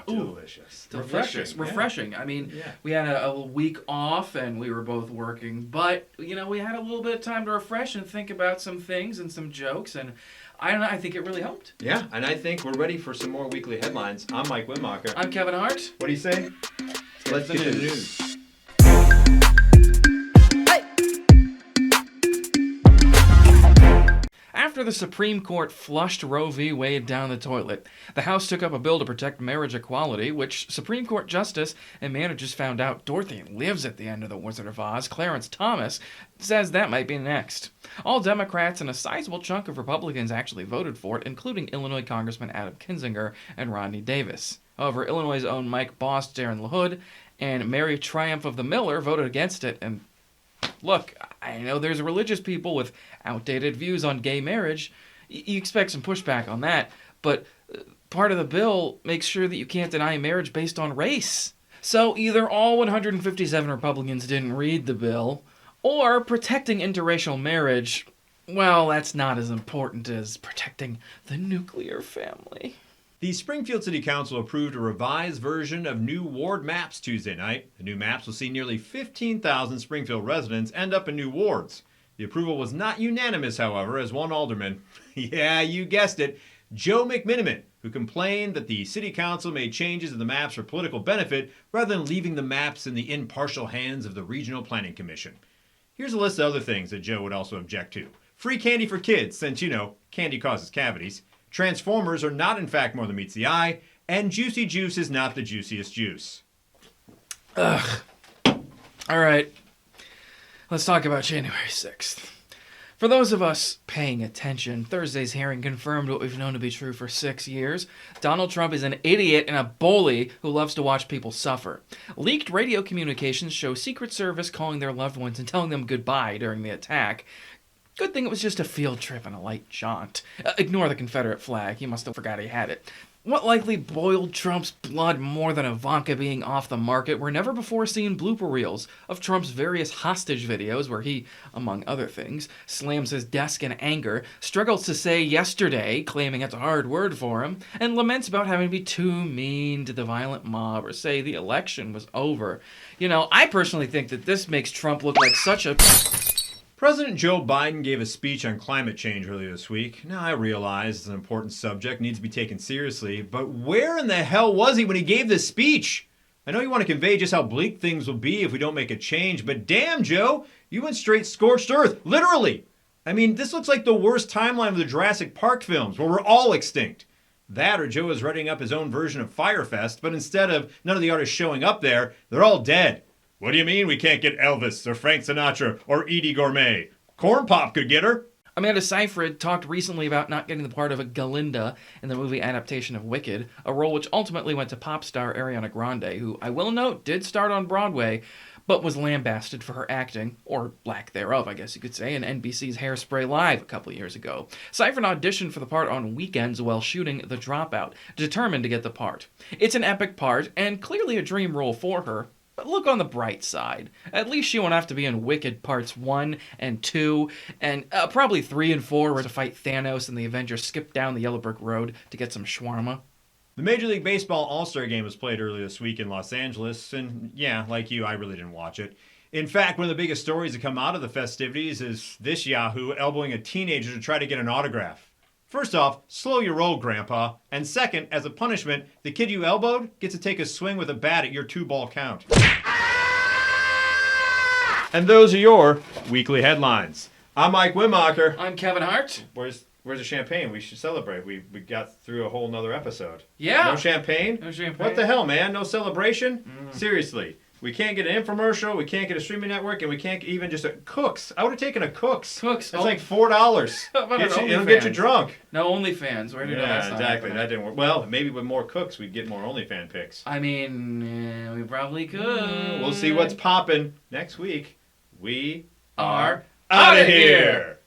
Delicious. Refreshing. Yeah. I mean, Yeah. we had a week off and we were both working, but, we had a little bit of time to refresh and think about some things and some jokes, and I don't know, I think it really helped. Yeah, and I think we're ready for some more weekly headlines. I'm Mike Winmacher. I'm Kevin Hart. What do you say? Let's get to the news. After the Supreme Court flushed Roe v. Wade down the toilet, the House took up a bill to protect marriage equality, which Supreme Court Justice and managers found out Dorothy lives at the end of the Wizard of Oz, Clarence Thomas, says that might be next. All Democrats and a sizable chunk of Republicans actually voted for it, including Illinois Congressman Adam Kinzinger and Rodney Davis. However, Illinois' own Mike Bost, Darren LaHood, and Mary Triumph of the Miller voted against it, and look, I know there's religious people with outdated views on gay marriage. You expect some pushback on that, but part of the bill makes sure that you can't deny marriage based on race. So either all 157 Republicans didn't read the bill, or protecting interracial marriage, well, that's not as important as protecting the nuclear family. The Springfield City Council approved a revised version of new ward maps Tuesday night. The new maps will see nearly 15,000 Springfield residents end up in new wards. The approval was not unanimous, however, as one alderman, yeah, you guessed it, Joe McMiniman, who complained that the City Council made changes in the maps for political benefit rather than leaving the maps in the impartial hands of the Regional Planning Commission. Here's a list of other things that Joe would also object to. Free candy for kids, since, candy causes cavities. Transformers are not, in fact, more than meets the eye. And juicy juice is not the juiciest juice. Ugh. All right. Let's talk about January 6th. For those of us paying attention, Thursday's hearing confirmed what we've known to be true for 6 years. Donald Trump is an idiot and a bully who loves to watch people suffer. Leaked radio communications show Secret Service calling their loved ones and telling them goodbye during the attack. Good thing it was just a field trip and a light jaunt. Ignore the Confederate flag. He must have forgot he had it. What likely boiled Trump's blood more than Ivanka being off the market were never before seen blooper reels of Trump's various hostage videos where he, among other things, slams his desk in anger, struggles to say yesterday, claiming it's a hard word for him, and laments about having to be too mean to the violent mob or say the election was over. I personally think that this makes Trump look like such a... President Joe Biden gave a speech on climate change earlier this week. Now, I realize it's an important subject, needs to be taken seriously, but where in the hell was he when he gave this speech? I know you want to convey just how bleak things will be if we don't make a change, but damn, Joe, you went straight scorched earth, literally. I mean, this looks like the worst timeline of the Jurassic Park films, where we're all extinct. That or Joe is writing up his own version of Fyre Fest, but instead of none of the artists showing up there, they're all dead. What do you mean we can't get Elvis or Frank Sinatra or Edie Gourmet? Corn Pop could get her. Amanda Seyfried talked recently about not getting the part of a Galinda in the movie adaptation of Wicked, a role which ultimately went to pop star Ariana Grande, who I will note did start on Broadway, but was lambasted for her acting, or lack thereof, I guess you could say, in NBC's Hairspray Live a couple years ago. Seyfried auditioned for the part on weekends while shooting The Dropout, determined to get the part. It's an epic part, and clearly a dream role for her. But look on the bright side. At least she won't have to be in Wicked Parts 1 and 2, and probably 3 and 4 where to fight Thanos and the Avengers skip down the Yellow Brick Road to get some shawarma. The Major League Baseball All-Star Game was played earlier this week in Los Angeles, and yeah, like you, I really didn't watch it. In fact, one of the biggest stories that come out of the festivities is this yahoo elbowing a teenager to try to get an autograph. First off, slow your roll, Grandpa. And second, as a punishment, the kid you elbowed gets to take a swing with a bat at your 2-ball count. And those are your weekly headlines. I'm Mike Winmacher. I'm Kevin Hart. Where's the champagne? We should celebrate. We got through a whole nother episode. Yeah. No champagne? No champagne. What the hell, man? No celebration? Seriously. We can't get an infomercial, we can't get a streaming network, and we can't even just... Cooks. I would have taken a Cooks. Cooks. That's like $4. It'll get you drunk. No OnlyFans. Where did Yeah, exactly. That didn't work. Well, maybe with more cooks, we'd get more OnlyFans pics. I mean, we probably could. We'll see what's popping next week. We are out of here.